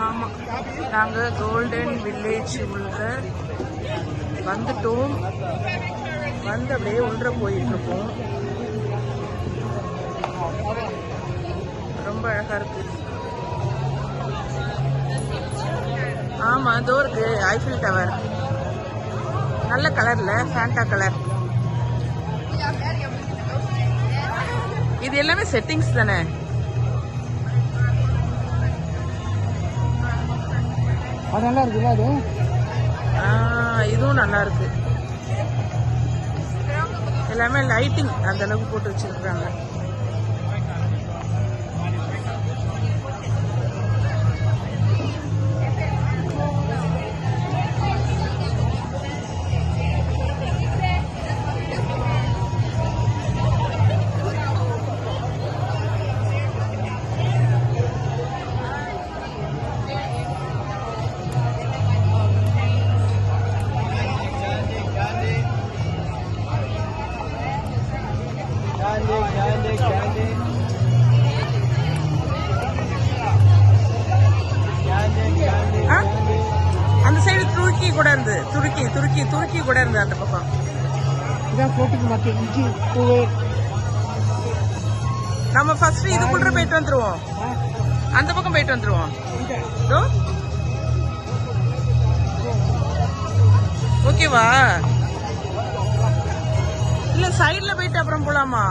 ஆமாம், நாங்கள் golden village உள்ள வந்துட்டோம். வந்து அப்படியே உள்ள போயிட்டுருக்கோம். ரொம்ப அழகாக இருக்கு. ஆமாம், இதோ இருக்கு ஐஃபில் டவர். நல்ல கலர்ல ஃபேண்டா கலர். இது எல்லாமே செட்டிங்ஸ் தானே. அது நல்லா இருக்குல்ல அது. இதுவும் நல்லா இருக்கு. எல்லாமே லைட்டிங் அந்த அளவுக்கு போட்டு வச்சிருக்காங்க. அந்த சைடு துருக்கி கூட இருந்து துருக்கி கூட இருந்து அந்த பக்கம். நம்ம ஃபர்ஸ்ட் இதுக்குள்ள போயிட்டு வந்துருவோம். அந்த பக்கம் போயிட்டு வந்துருவோம். ஓகேவா? இல்ல சைடுல போயிட்டு அப்புறம் போலாமா?